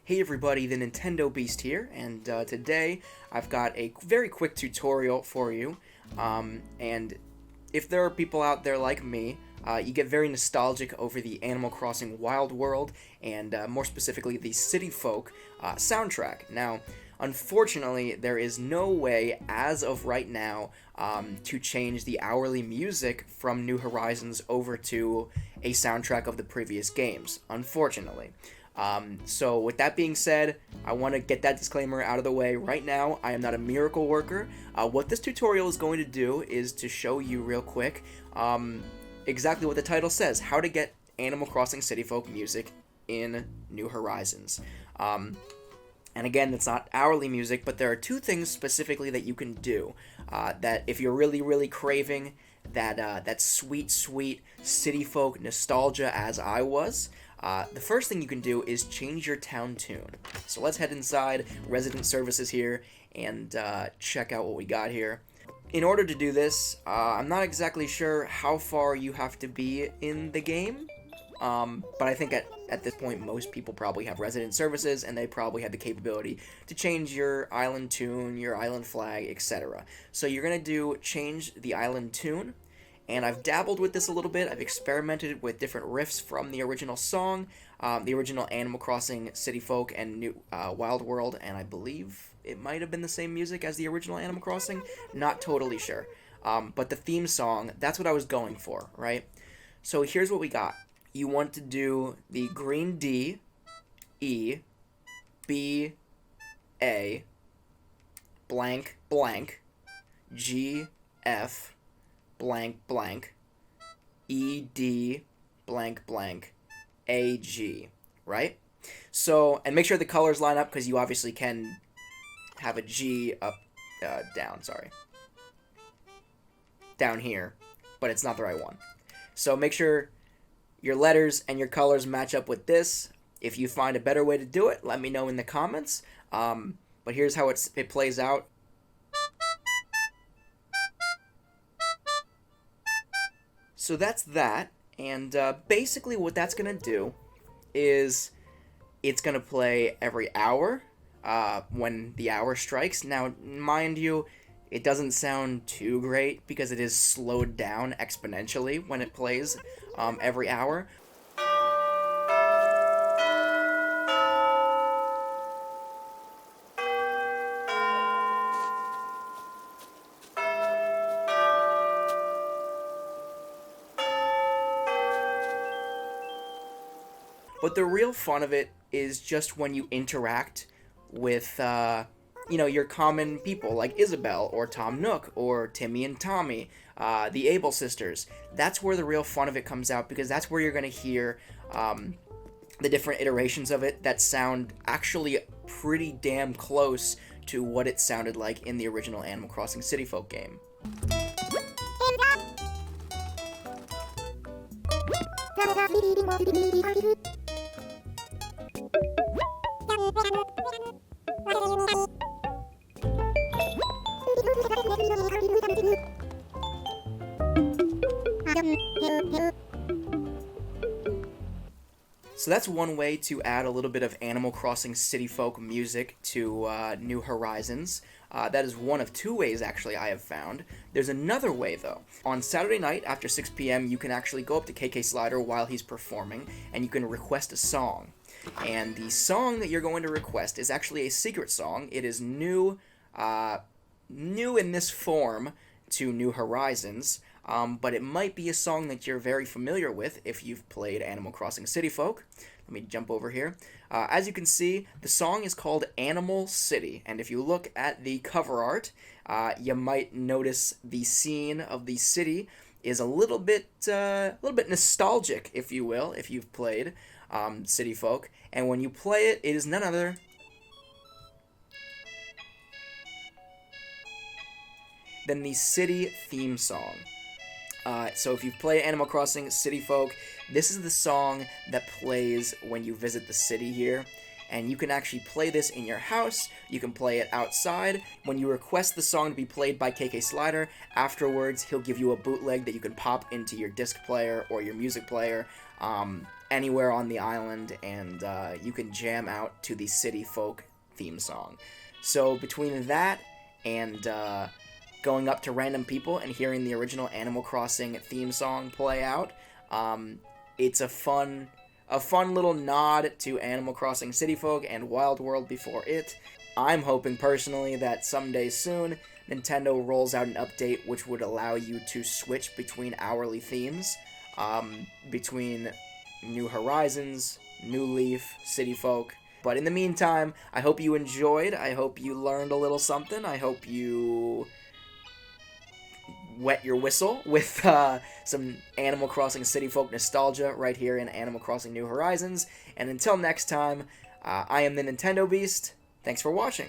Hey everybody, the Nintendo Beast here, and today I've got a very quick tutorial for you. And if there are people out there like me, you get very nostalgic over the Animal Crossing Wild World, and more specifically the City Folk soundtrack. Now, unfortunately, there is no way, as of right now, to change the hourly music from New Horizons over to a soundtrack of the previous games, unfortunately. So with that being said, I want to get that disclaimer out of the way right now. I am not a miracle worker. What this tutorial is going to do is to show you real quick exactly what the title says, how to get Animal Crossing City Folk music in New Horizons. And again, it's not hourly music, but there are two things specifically that you can do that if you're really craving that sweet City Folk nostalgia as I was. The first thing you can do is change your town tune. So let's head inside Resident Services here and check out what we got here. In order to do this, I'm not exactly sure how far you have to be in the game, but I think at this point most people probably have Resident Services and they probably have the capability to change your island tune, your island flag, etc. So you're going to change the island tune. And I've dabbled with this a little bit. I've experimented with different riffs from the original song, the original Animal Crossing City Folk and New Wild World, and I believe it might have been the same music as the original Animal Crossing. Not totally sure. But the theme song, that's what I was going for, right? So here's what we got. You want to do the green D, E, B, A, blank, blank, G, F, blank blank ED blank blank AG, right? So, and make sure the colors line up because you obviously can have a G up down here, but it's not the right one. So make sure your letters and your colors match up with this. If you find a better way to do it, let me know in the comments. But here's how it plays out. So that's that, and basically what that's going to do is it's going to play every hour when the hour strikes. Now, mind you, it doesn't sound too great because it is slowed down exponentially when it plays every hour. But the real fun of it is just when you interact with, your common people like Isabelle or Tom Nook or Timmy and Tommy, the Able sisters. That's where the real fun of it comes out because that's where you're going to hear the different iterations of it that sound actually pretty damn close to what it sounded like in the original Animal Crossing City Folk game. So that's one way to add a little bit of Animal Crossing City Folk music to New Horizons. That is one of two ways, actually, I have found. There's another way, though. On Saturday night after 6 p.m., you can actually go up to KK Slider while he's performing, and you can request a song. And the song that you're going to request is actually a secret song. It is new in this form to New Horizons, but it might be a song that you're very familiar with if you've played Animal Crossing City Folk. Let me jump over here. As you can see, the song is called Animal City, and if you look at the cover art, you might notice the scene of the city is a little bit nostalgic, if you will, if you've played City Folk. And when you play it, it is none other than the city theme song. So if you've played Animal Crossing City Folk, this is the song that plays when you visit the city here. and you can actually play this in your house. You can play it outside. When you request the song to be played by KK Slider, afterwards he'll give you a bootleg that you can pop into your disc player or your music player anywhere on the island, and you can jam out to the City Folk theme song. So between that and going up to random people and hearing the original Animal Crossing theme song play out, it's a fun little nod to Animal Crossing City Folk and Wild World before it. I'm hoping personally that someday soon Nintendo rolls out an update which would allow you to switch between hourly themes, between New Horizons, New Leaf, City Folk. But in the meantime, I hope you enjoyed. I hope you learned a little something. I hope you wet your whistle with some Animal Crossing City Folk nostalgia right here in Animal Crossing New Horizons. And until next time, I am the Nintendo Beast. Thanks for watching.